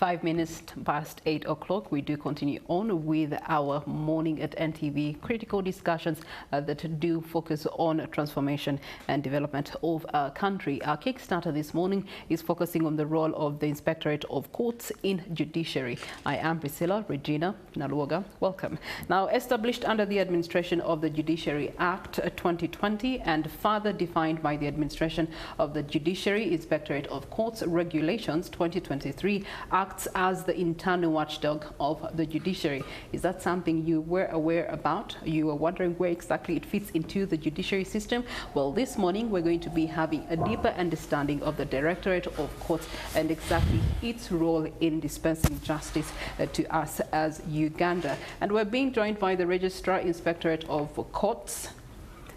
5 minutes past 8 o'clock, we do continue on with our morning at NTV critical discussions that do focus on transformation and development of our country. Our Kickstarter this morning is focusing on the role of the Inspectorate of Courts in Judiciary. I am Priscilla Regina Naluoga. Welcome. Now, established under the administration of the Judiciary Act 2020 and further defined by the administration of the Judiciary Inspectorate of Courts Regulations 2023, acts as the internal watchdog of the judiciary. Is that something you were aware about? You were wondering where exactly it fits into the judiciary system? Well, this morning we're going to be having a deeper understanding of the Directorate of Courts and exactly its role in dispensing justice to us as Uganda. And we're being joined by the Registrar Inspectorate of Courts,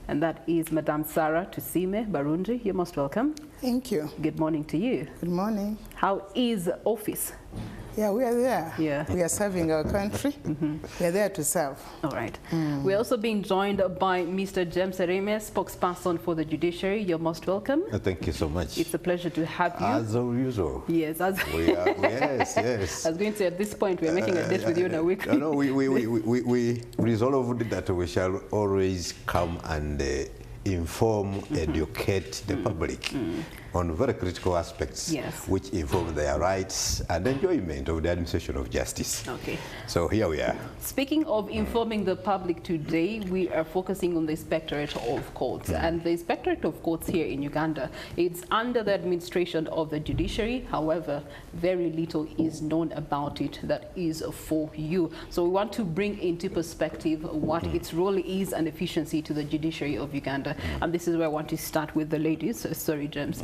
and that is Madam Sarah Tusiime Barungi. You're most welcome. Thank you. Good morning to you. Good morning. How is office? Yeah, we are there. Yeah. We are serving our country. We are there to serve. All right. We're also being joined by Mr. James Eremye, spokesperson for the Judiciary. You're most welcome. Thank you so much. It's a pleasure to have you. As usual. Yes. We are, yes. I was going to say, at this point, we're making a date with you in a week. No, we resolved that we shall always come and inform, educate the public on very critical aspects, which involve their rights and enjoyment of the administration of justice. Okay. So here we are. Speaking of informing the public today, we are focusing on the Inspectorate of Courts. And the Inspectorate of Courts here in Uganda, it's under the administration of the Judiciary. However, very little is known about it that is for you. So we want to bring into perspective what its role is and efficiency to the Judiciary of Uganda. And this is where I want to start with the ladies. Sorry, James.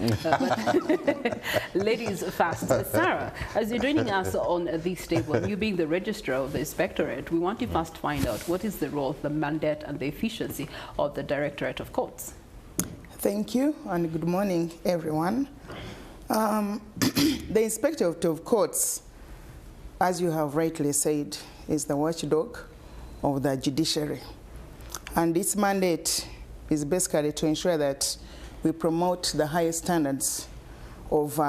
Ladies first. Sarah, as you're joining us on this table, you being the registrar of the Inspectorate, we want to first find out what is the role, the mandate, and the efficiency of the Directorate of Courts. Thank you, and good morning, everyone. The Inspectorate of Courts, as you have rightly said, is the watchdog of the judiciary. And its mandate is basically to ensure that we promote the highest standards of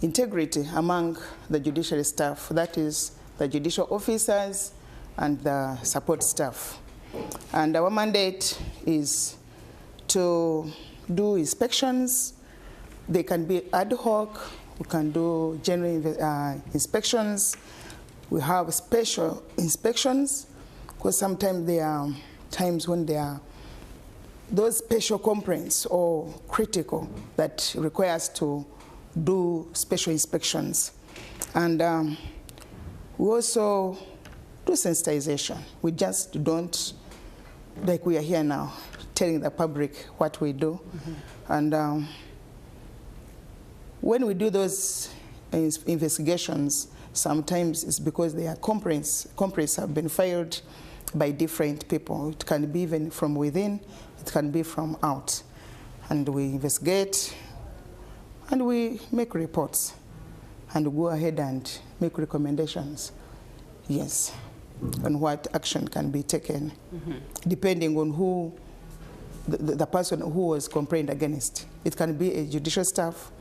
integrity among the judiciary staff, that is the judicial officers and the support staff. And our mandate is to do inspections. They can be ad hoc, we can do general inspections. We have special inspections, because sometimes there are times when there are those special complaints or critical that require us to do special inspections. And we also do sensitization. We just don't, like we are here now, telling the public what we do. And when we do those investigations, sometimes it's because there are complaints. Complaints have been filed by different people. It can be even from within, it can be from out. And we investigate, and we make reports, and go ahead and make recommendations, yes, on what action can be taken, depending on who, the person who was complained against. It can be a judicial staff,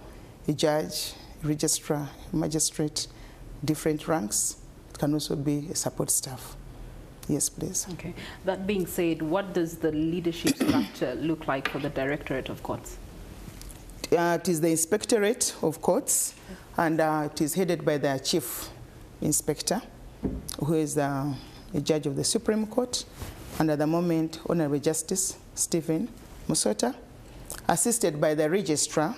a judge, registrar, magistrate, different ranks. It can also be a support staff. Yes, please. Okay. That being said, what does the leadership structure look like for the Directorate of Courts? It is the Inspectorate of Courts, and it is headed by the Chief Inspector, who is a judge of the Supreme Court, and at the moment, Honorable Justice Stephen Musota, assisted by the Registrar,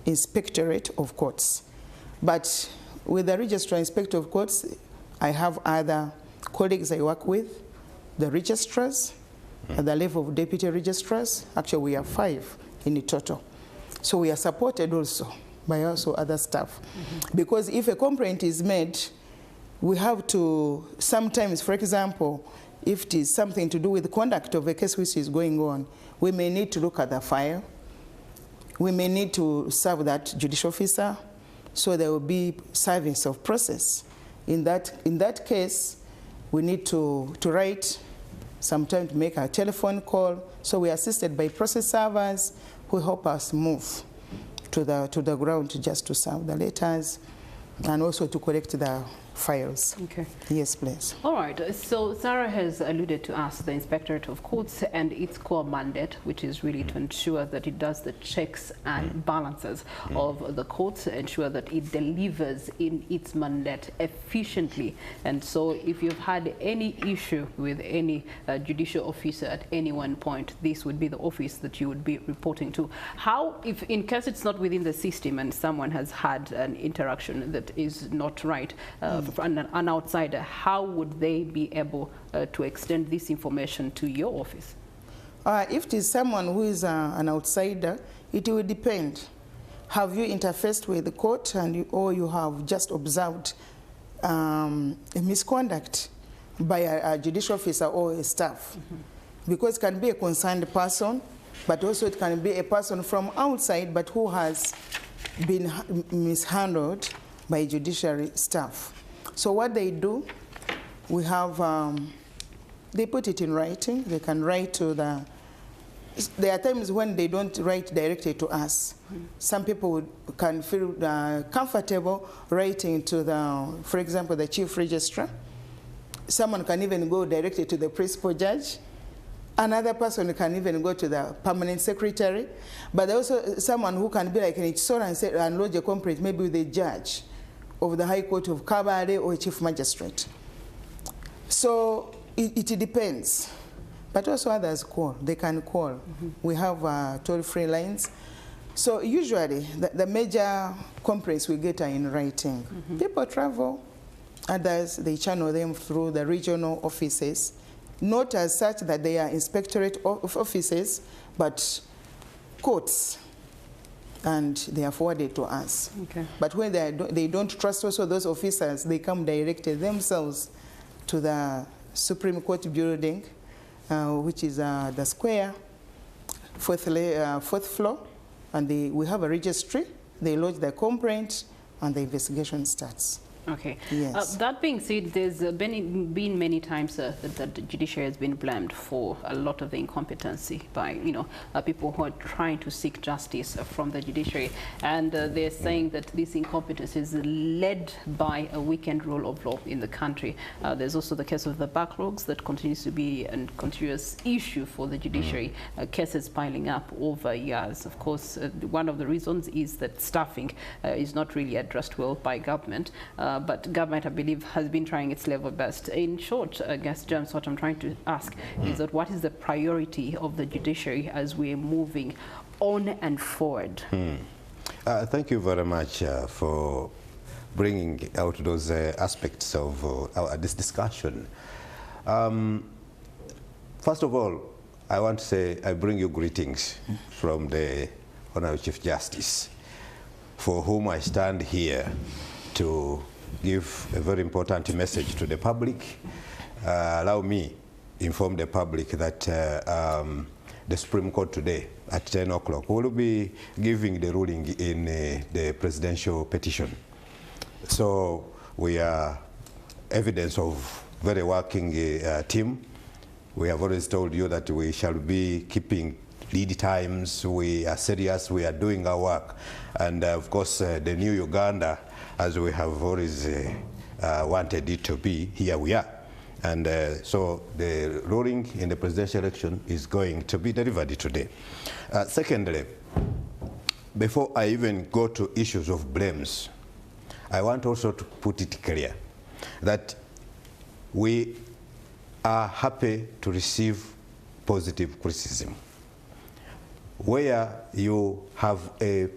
Inspectorate of Courts. But with the Registrar, Inspector of Courts, I have other colleagues I work with, the registrars, at the level of deputy registrars. Actually, we are 5 in total. So we are supported also by also other staff. Because if a complaint is made, we have to, sometimes, for example, if it is something to do with the conduct of a case which is going on, we may need to look at the file. We may need to serve that judicial officer, so there will be service of process. In that case, we need to write, sometimes to make a telephone call. So we are assisted by process servers who help us move to the ground just to serve the letters and also to collect the files. Okay. Yes, please. All right. So Sarah has alluded to us, the Inspectorate of Courts, and its core mandate, which is really to ensure that it does the checks and balances of the courts, ensure that it delivers in its mandate efficiently. And so if you've had any issue with any judicial officer at any one point, this would be the office that you would be reporting to. How, if in case it's not within the system and someone has had an interaction that is not right, for an outsider, how would they be able to extend this information to your office? If it is someone who is an outsider, it will depend. Have you interfaced with the court, or you have just observed a misconduct by a judicial officer or a staff? Because it can be a concerned person, but also it can be a person from outside, but who has been mishandled by judiciary staff. So what they do, we have, they put it in writing. They can write to the, there are times when they don't write directly to us. Some people can feel comfortable writing to the, for example, the chief registrar. Someone can even go directly to the principal judge. Another person can even go to the permanent secretary. But also someone who can be like an Ichsora and say, and lodge a complaint maybe with the judge of the High Court of Kabale or a chief magistrate. So it depends. But also others call. They can call. We have toll-free lines. So usually the major complaints we get are in writing. People travel. Others, they channel them through the regional offices. Not as such that they are inspectorate of offices, but courts. And they are forwarded to us. Okay. But when they don't trust also those officers, they come directed themselves to the Supreme Court building, which is the square, fourth floor, and we have a registry. They lodge their complaint, and the investigation starts. Okay. Yes. That being said, there's been many times that the judiciary has been blamed for a lot of the incompetency by, people who are trying to seek justice from the judiciary. And they're saying that this incompetence is led by a weakened rule of law in the country. There's also the case of the backlogs that continues to be a continuous issue for the judiciary, cases piling up over years. Of course, one of the reasons is that staffing is not really addressed well by government. But government, I believe, has been trying its level best. In short, I guess, James, what I'm trying to ask is that what is the priority of the judiciary as we're moving on and forward? Thank you very much for bringing out those aspects of this discussion. First of all, I want to say I bring you greetings from the Honorable Chief Justice, for whom I stand here to give a very important message to the public. Allow me to inform the public that the Supreme Court today at 10 o'clock will be giving the ruling in the presidential petition. So we are evidence of very working team. We have always told you that we shall be keeping lead times. We are serious. We are doing our work. And of course, the new Uganda, as we have always wanted it to be, here we are. And so the ruling in the presidential election is going to be delivered today. Secondly, before I even go to issues of blames, I want also to put it clear that we are happy to receive positive criticism. Where you have a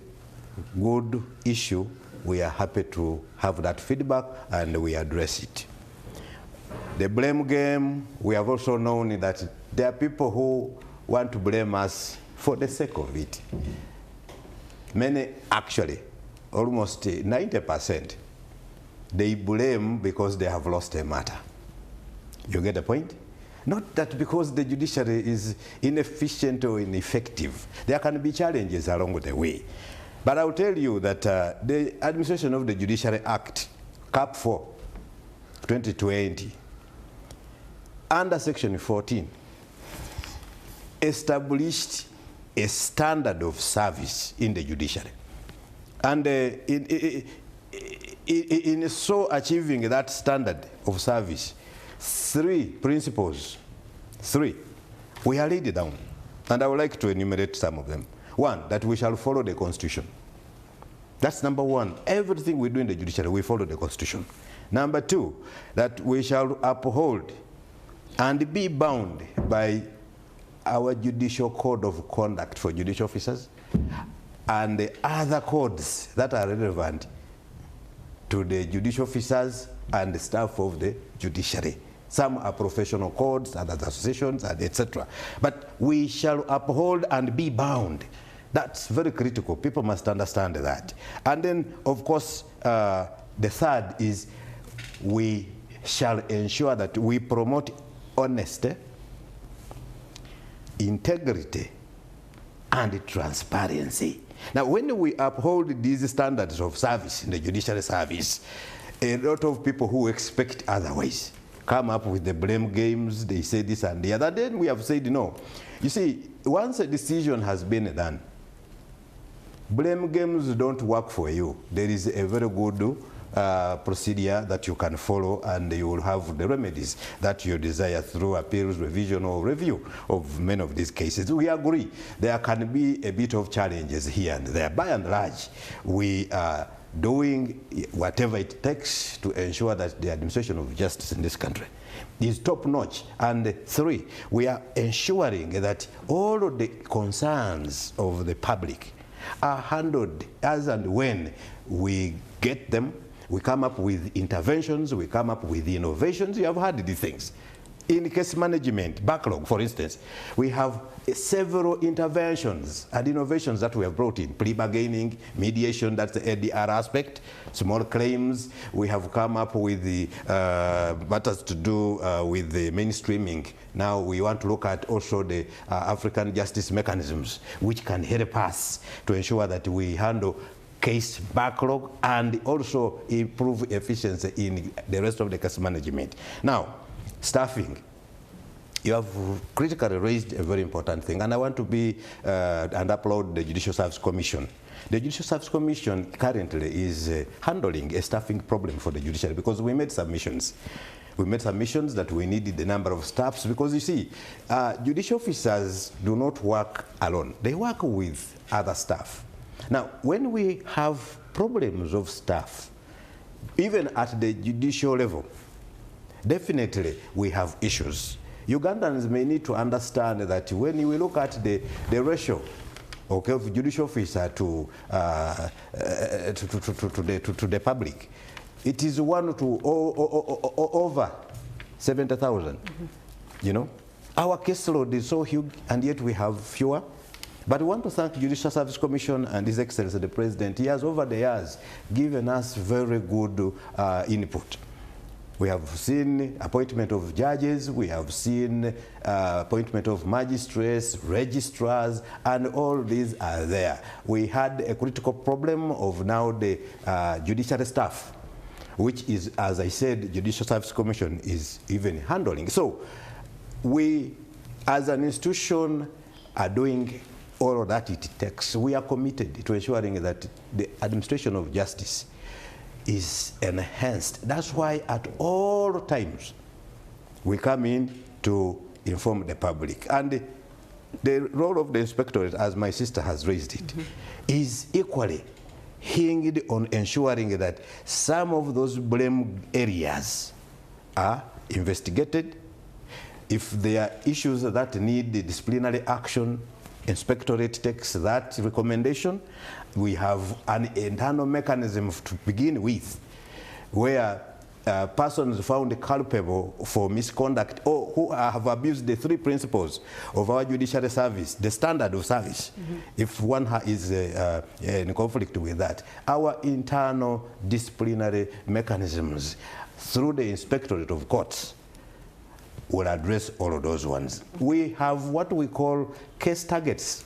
good issue, we are happy to have that feedback and we address it. The blame game, we have also known that there are people who want to blame us for the sake of it. Many, actually, almost 90%, they blame because they have lost a matter. You get the point? Not that because the judiciary is inefficient or ineffective. There can be challenges along the way. But I'll tell you that the Administration of the Judiciary Act, Cap 4, 2020, under Section 14, established a standard of service in the judiciary. And in so achieving that standard of service, 3 principles, we are laid down. And I would like to enumerate some of them. 1, that we shall follow the Constitution. That's number 1. Everything we do in the judiciary, we follow the Constitution. Number 2, that we shall uphold and be bound by our judicial code of conduct for judicial officers and the other codes that are relevant to the judicial officers and the staff of the judiciary. Some are professional codes, others associations, and etc. But we shall uphold and be bound. That's very critical. People must understand that. And then, of course, the third is we shall ensure that we promote honesty, integrity, and transparency. Now, when we uphold these standards of service in the judiciary service, a lot of people who expect otherwise come up with the blame games. They say this and the other. Then we have said no. You see, once a decision has been done, blame games don't work for you. There is a very good procedure that you can follow, and you will have the remedies that you desire through appeals, revision, or review of many of these cases. We agree there can be a bit of challenges here and there. By and large, we are doing whatever it takes to ensure that the administration of justice in this country is top-notch. And 3, we are ensuring that all of the concerns of the public are handled as and when we get them. We come up with interventions, we come up with innovations. You have heard these things. In case management, backlog, for instance, we have several interventions and innovations that we have brought in. Plea bargaining, mediation, that's the ADR aspect, small claims. We have come up with the matters to do with the mainstreaming. Now we want to look at also the African justice mechanisms, which can help us to ensure that we handle case backlog and also improve efficiency in the rest of the case management. Now, staffing. You have critically raised a very important thing, and I want to be and applaud the Judicial Service Commission. The Judicial Service Commission currently is handling a staffing problem for the judiciary, because we made submissions. We made submissions that we needed the number of staffs, because you see, judicial officers do not work alone. They work with other staff. Now, when we have problems of staff, even at the judicial level, definitely we have issues. Ugandans may need to understand that when we look at the ratio, okay, of judicial officer to the public, it is 1 to over 70,000. You know, our caseload is so huge, and yet we have fewer. But we want to thank Judicial Service Commission and His Excellency the President. He has, over the years, given us very good input. We have seen appointment of judges, we have seen appointment of magistrates, registrars, and all these are there. We had a critical problem of now the judiciary staff, which is, as I said, Judicial Service Commission is even handling. So we, as an institution, are doing all of that it takes. We are committed to ensuring that the administration of justice is enhanced. That's why at all times we come in to inform the public. And the role of the inspectorate, as my sister has raised it, is equally hinged on ensuring that some of those blame areas are investigated. If there are issues that need the disciplinary action, Inspectorate takes that recommendation. We have an internal mechanism to begin with, where persons found culpable for misconduct or who have abused the 3 principles of our judiciary service, the standard of service, if one is in conflict with that, our internal disciplinary mechanisms through the Inspectorate of Courts will address all of those ones. We have what we call case targets.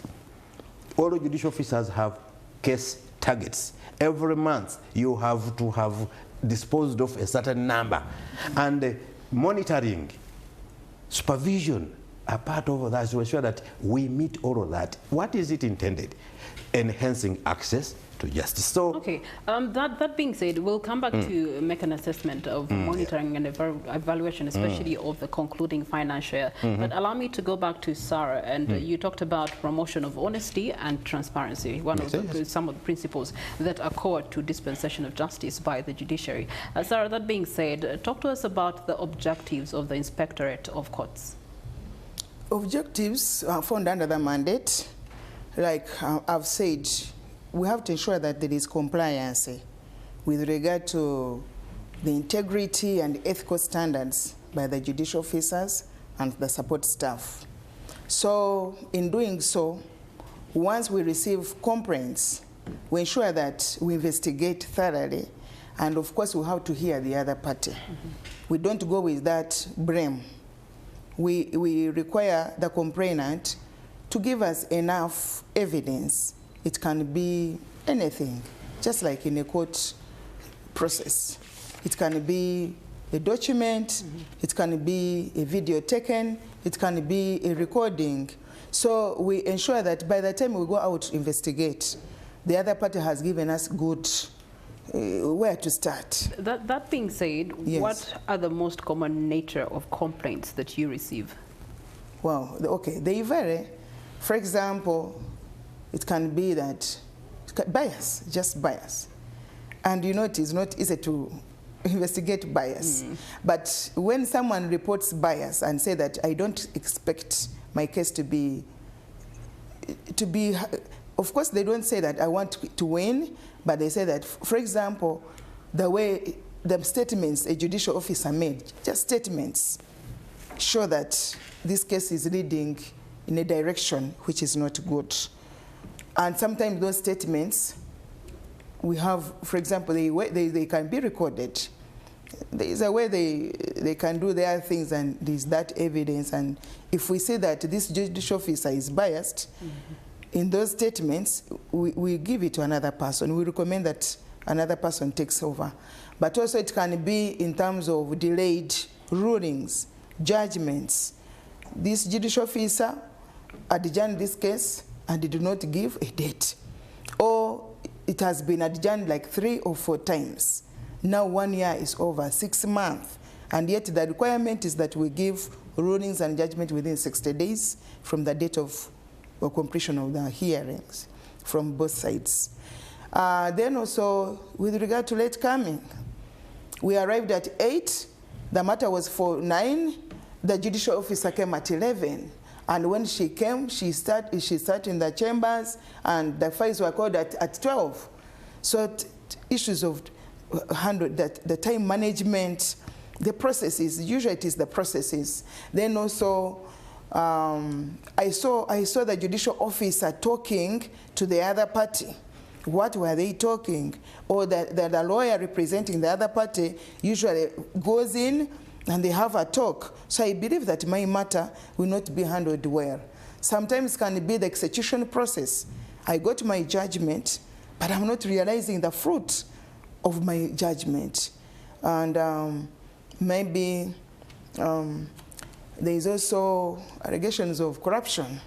All judicial officers have case targets. Every month you have to have disposed of a certain number. And monitoring, supervision are part of that to ensure that we meet all of that. What is it intended? Enhancing access to to justice. So, okay, that being said, we'll come back to make an assessment of monitoring and evaluation, especially of the concluding financial year. But allow me to go back to Sarah, and you talked about promotion of honesty and transparency, some of the principles that are core to dispensation of justice by the judiciary. Sarah, that being said, talk to us about the objectives of the Inspectorate of Courts. Objectives are found under the mandate. Like I've said, we have to ensure that there is compliance with regard to the integrity and ethical standards by the judicial officers and the support staff. So in doing so, once we receive complaints, we ensure that we investigate thoroughly, and of course we have to hear the other party. We don't go with that blame. We require the complainant to give us enough evidence. It can be anything, just like in a court process. It can be a document, it can be a video taken, it can be a recording. So we ensure that by the time we go out to investigate, the other party has given us good where to start. That being said, yes. What are the most common nature of complaints that you receive? Well, okay, they vary. For example, it can be that bias, just bias. And you know it is not easy to investigate bias. But when someone reports bias and say that I don't expect my case to be, of course they don't say that I want to win, but they say that, for example, the way the statements a judicial officer made, just statements, show that this case is leading in a direction which is not good. And sometimes those statements, we have, for example, they can be recorded. There is a way they can do their things, and there's that evidence. And if we say that this judicial officer is biased, in those statements, we give it to another person. We recommend that another person takes over. But also it can be in terms of delayed rulings, judgments. This judicial officer adjourned this case and did not give a date. Or it has been adjourned like 3 or 4 times. Now 1 year is over, 6 months. And yet the requirement is that we give rulings and judgment within 60 days from the date of completion of the hearings from both sides. Then also, with regard to late coming, we arrived at 8, the matter was for 9, the judicial officer came at 11. And when she came, she sat in the chambers, and the files were called at 12. So issues of the time management, the processes, usually it is the processes. Then also, I saw the judicial officer talking to the other party. What were they talking? Or the lawyer representing the other party usually goes in and they have a talk. So I believe that my matter will not be handled well. Sometimes it can be the execution process. I got my judgment, but I'm not realizing the fruit of my judgment. And maybe there is also allegations of corruption.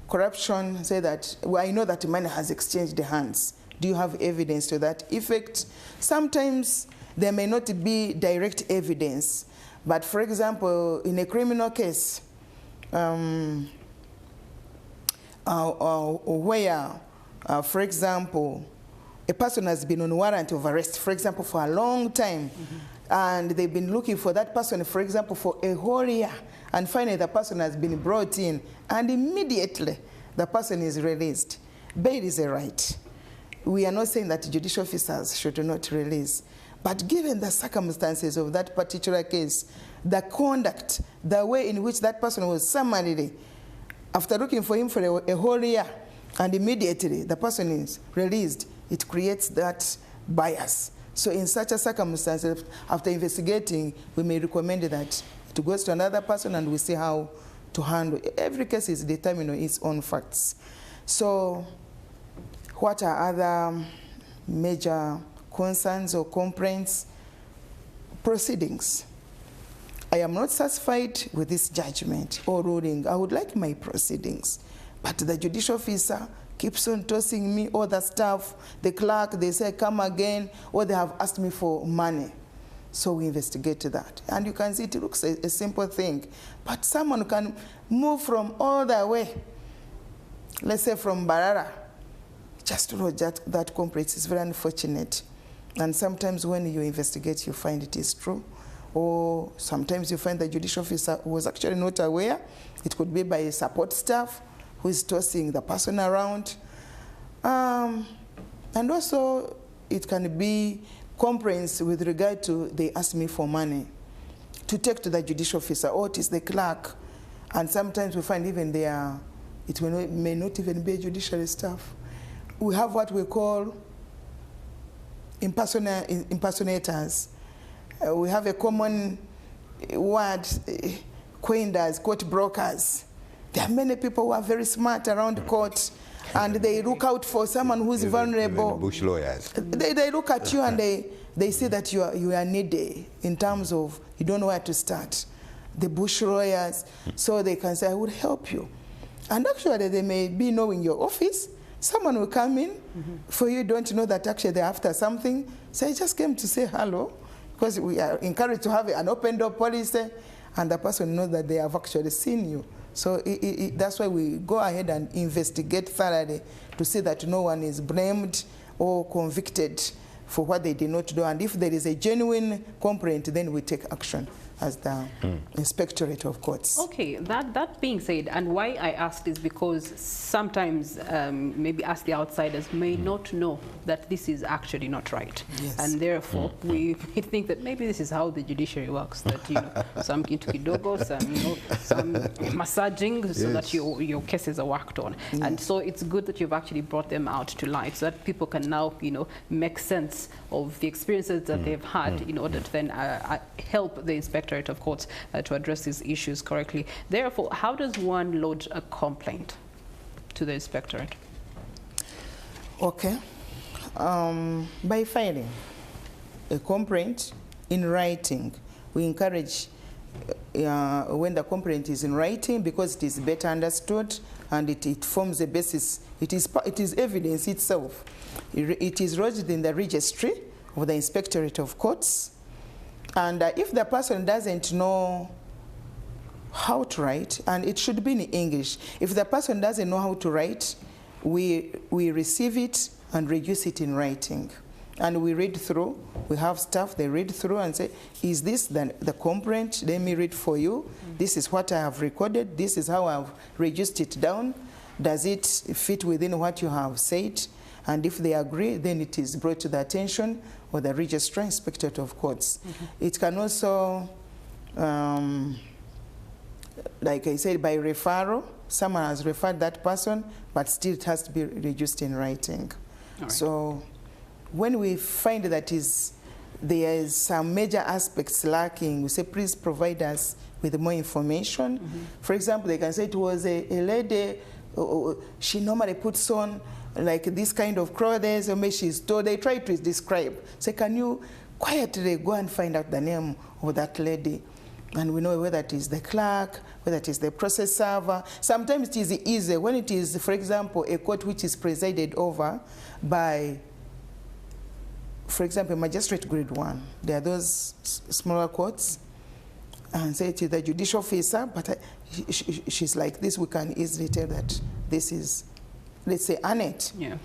Corruption, say that, well, I know that money has exchanged hands. Do you have evidence to that effect? Sometimes there may not be direct evidence, but for example, in a criminal case, where, for example, a person has been on warrant of arrest, for example, for a long time, and they've been looking for that person, for example, for a whole year, and finally the person has been brought in, and immediately the person is released. Bail is a right. We are not saying that judicial officers should not release, but given the circumstances of that particular case, the conduct, the way in which that person was summarily, after looking for him for a whole year, and immediately the person is released, it creates that bias. So in such a circumstance, after investigating, we may recommend that it goes to another person and we see how to handle. Every case is determined on its own facts. So what are other major concerns or complaints? Proceedings. I am not satisfied with this judgment or ruling. I would like my proceedings. But the judicial officer keeps on tossing me all the stuff. The clerk, they say, come again, or they have asked me for money. So we investigate that. And you can see it looks a simple thing. But someone can move from all the way, let's say from Barara, just to lodge that complaint. It's very unfortunate. And sometimes when you investigate, you find it is true. Or sometimes you find the judicial officer was actually not aware. It could be by a support staff who is tossing the person around. And also, it can be complaints with regard to they ask me for money to take to the judicial officer, or it is the clerk. And sometimes we find even it may not even be judiciary staff. We have what we call impersonators. We have a common word coined as court brokers. There are many people who are very smart around court, and they look out for someone who's vulnerable. Even bush lawyers. They look at you and they see that you are needy in terms of you don't know where to start. The bush lawyers, so they can say, I would help you. And actually, they may be knowing your office. Someone will come in, for you don't know that actually they're after something. So I just came to say hello, because we are encouraged to have an open door policy, and the person knows that they have actually seen you. So that's why we go ahead and investigate thoroughly to see that no one is blamed or convicted for what they did not do. And if there is a genuine complaint, then we take action as the Inspectorate of Courts. Okay, that being said, and why I asked is because sometimes maybe us the outsiders may not know that this is actually not right. Yes. And therefore we think that maybe this is how the judiciary works, that some kintu kidogo, some massaging so that your cases are worked on. Yes. And so it's good that you've actually brought them out to light so that people can now make sense of the experiences that they've had in order to then help the Inspectorate of Courts to address these issues correctly. Therefore, how does one lodge a complaint to the Inspectorate? Okay. By filing a complaint in writing. We encourage when the complaint is in writing, because it is better understood and it forms a basis. It is evidence itself. It is lodged in the registry of the Inspectorate of Courts. And if the person doesn't know how to write, and it should be in English, if the person doesn't know how to write, we receive it and reduce it in writing. And we read through. We have staff, they read through and say, is this the complaint? Let me read for you. This is what I have recorded. This is how I've reduced it down. Does it fit within what you have said? And if they agree, then it is brought to the attention of the Registrar, Inspectorate of Courts. It can also, like I said, by referral. Someone has referred that person, but still it has to be reduced in writing. Right. So when we find that there is some major aspects lacking, we say, please provide us with more information. For example, they can say it was a lady, she normally puts on like this kind of clothes, or maybe she's told, they try to describe. So can you quietly go and find out the name of that lady? And we know whether it is the clerk, whether it is the process server. Sometimes it is easy when it is, for example, a court which is presided over by, for example, magistrate grade 1. There are those smaller courts, and say to the judicial officer, but she's like this, we can easily tell that this is, let's say, Annette. Yeah.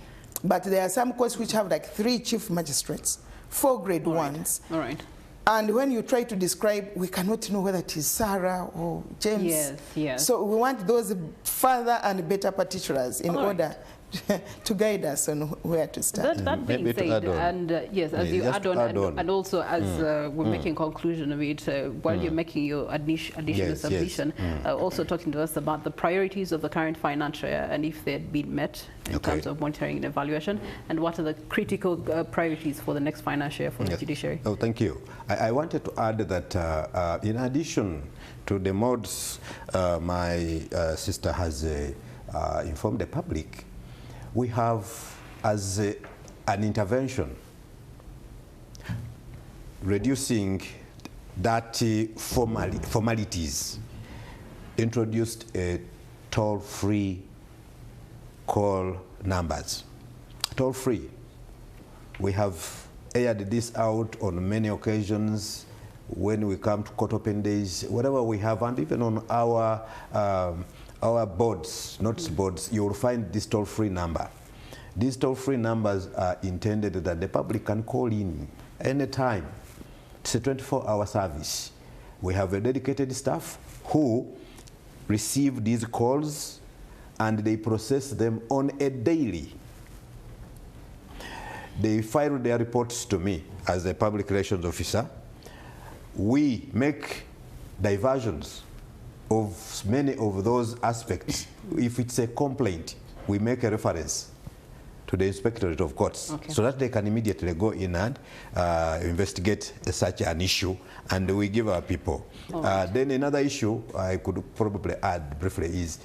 But there are some courts which have like 3 chief magistrates, 4 grade 1s. All right. And when you try to describe, we cannot know whether it is Sarah or James. Yes, yes. So we want those further and better particulars in order to guide us on where to start. That being said, and yes, as you add on, and also as we're making conclusion of it, while you're making your additional submission, also talking to us about the priorities of the current financial year and if they had been met in terms of monitoring and evaluation, and what are the critical priorities for the next financial year for the judiciary. Oh, thank you. I wanted to add that in addition to the modes my sister has informed the public, we have, as an intervention, reducing dirty formalities, introduced a toll-free call numbers, toll free. We have aired this out on many occasions when we come to court open days, whatever we have, and even on our boards, notice boards, you will find this toll-free number. These toll-free numbers are intended that the public can call in anytime. It's a 24-hour service. We have a dedicated staff who receive these calls and they process them on a daily. They file their reports to me as a public relations officer. We make diversions of many of those aspects. If it's a complaint, we make a reference to the Inspectorate of Courts, so that they can immediately go in and investigate such an issue, and we give our people. Then another issue I could probably add briefly is,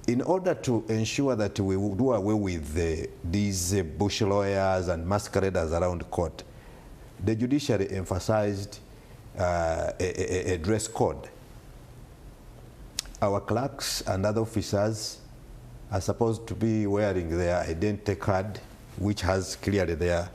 in order to ensure that we do away with these bush lawyers and masqueraders around court, the judiciary emphasized a dress code. Our clerks and other officers are supposed to be wearing their identity card, which has clearly their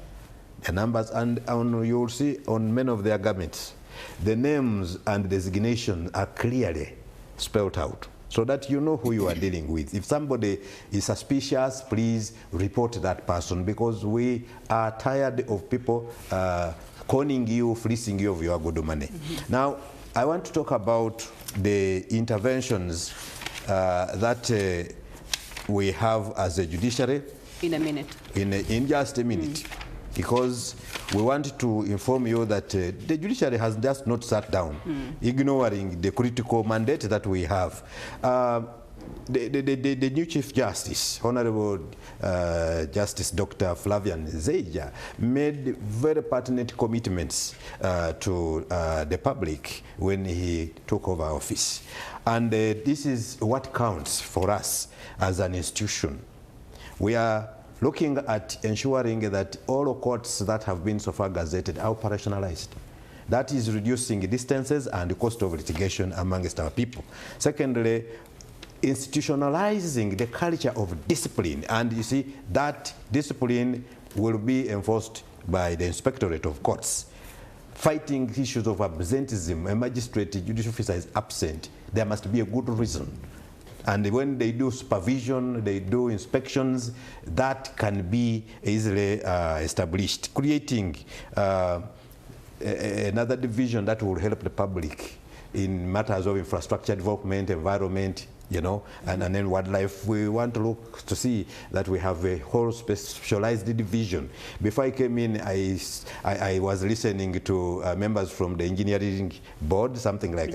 numbers, and you will see on many of their garments, the names and designations are clearly spelled out, so that you know who you are dealing with. If somebody is suspicious, please report that person, because we are tired of people conning you, fleecing you of your good money. Now, I want to talk about the interventions that we have as a judiciary. In a minute. In just a minute. Because we want to inform you that the judiciary has just not sat down, ignoring the critical mandate that we have. The new Chief Justice, Honorable Justice Dr. Flavian Zeija, made very pertinent commitments to the public when he took over office. And this is what counts for us as an institution. We are looking at ensuring that all courts that have been so far gazetted are operationalized. That is reducing distances and the cost of litigation amongst our people. Secondly, institutionalizing the culture of discipline, and you see that discipline will be enforced by the Inspectorate of Courts. Fighting issues of absenteeism, a magistrate, a judicial officer is absent, there must be a good reason. And when they do supervision, they do inspections, that can be easily established, creating another division that will help the public in matters of infrastructure development, environment, you know, and then wildlife. We want to look to see that we have a whole specialized division. Before I came in, I was listening to members from the engineering board, something like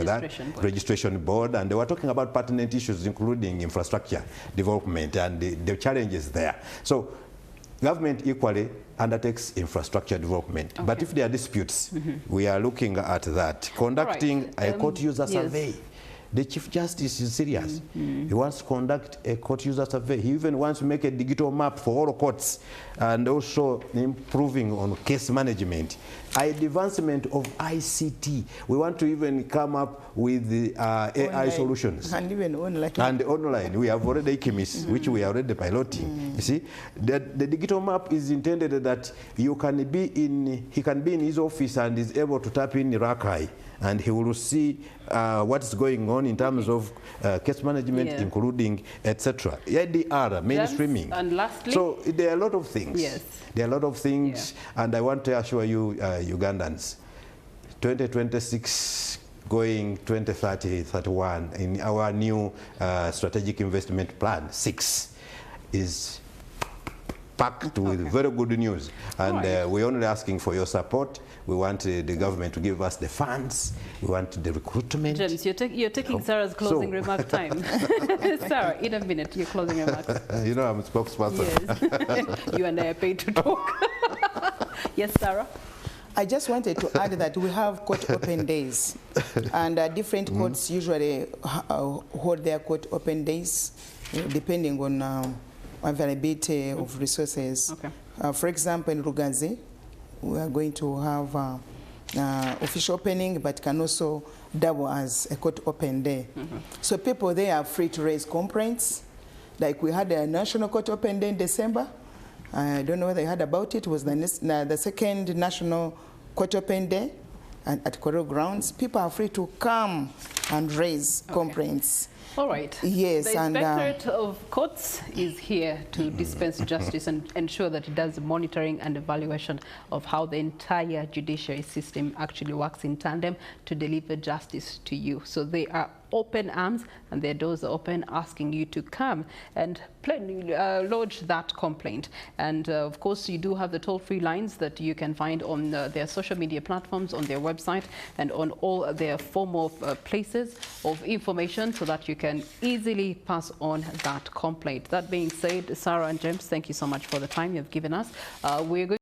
registration board, and they were talking about pertinent issues, including infrastructure development and the challenges there. So government equally undertakes infrastructure development. But if there are disputes, we are looking at that. Conducting a court user survey. The Chief Justice is serious. He wants to conduct a court user survey. He even wants to make a digital map for all courts, and also improving on case management. Advancement of ICT. We want to even come up with the AI solutions. And even online. And online. We have already AKIMIS, which we are already piloting. You see, the digital map is intended that you can be in, he can be in his office and is able to tap in Rakai, and he will see what's going on in terms of case management, including etc. ADR, mainstreaming. And lastly, so there are a lot of things. There are a lot of things, and I want to assure you, Ugandans, 2026 going 2030, 31 in our new strategic investment plan 6 is packed with very good news, and we're only asking for your support. We want the government to give us the funds. We want the recruitment. James, you're taking Sarah's closing remark time. Sarah, in a minute, your closing remarks. You know, I'm a spokesperson. Yes. You and I are paid to talk. Yes, Sarah? I just wanted to add that we have court open days, and different courts usually hold their court open days, depending on availability of resources. For example, in Rugazi, we are going to have official opening, but can also double as a court open day. So people there are free to raise complaints, Like we had a National Court Open Day in December. I don't know whether you heard about it. It was the second National Court Open Day at Koro Grounds. People are free to come and raise complaints. All right. Yes, the Inspectorate of Courts is here to dispense justice and ensure that it does monitoring and evaluation of how the entire judiciary system actually works in tandem to deliver justice to you. So they are open arms and their doors are open, asking you to come and lodge that complaint. And of course, you do have the toll-free lines that you can find on their social media platforms, on their website, and on all their form of places of information, so that you can easily pass on that complaint. That being said, Sarah and James, thank you so much for the time you've given us. We're going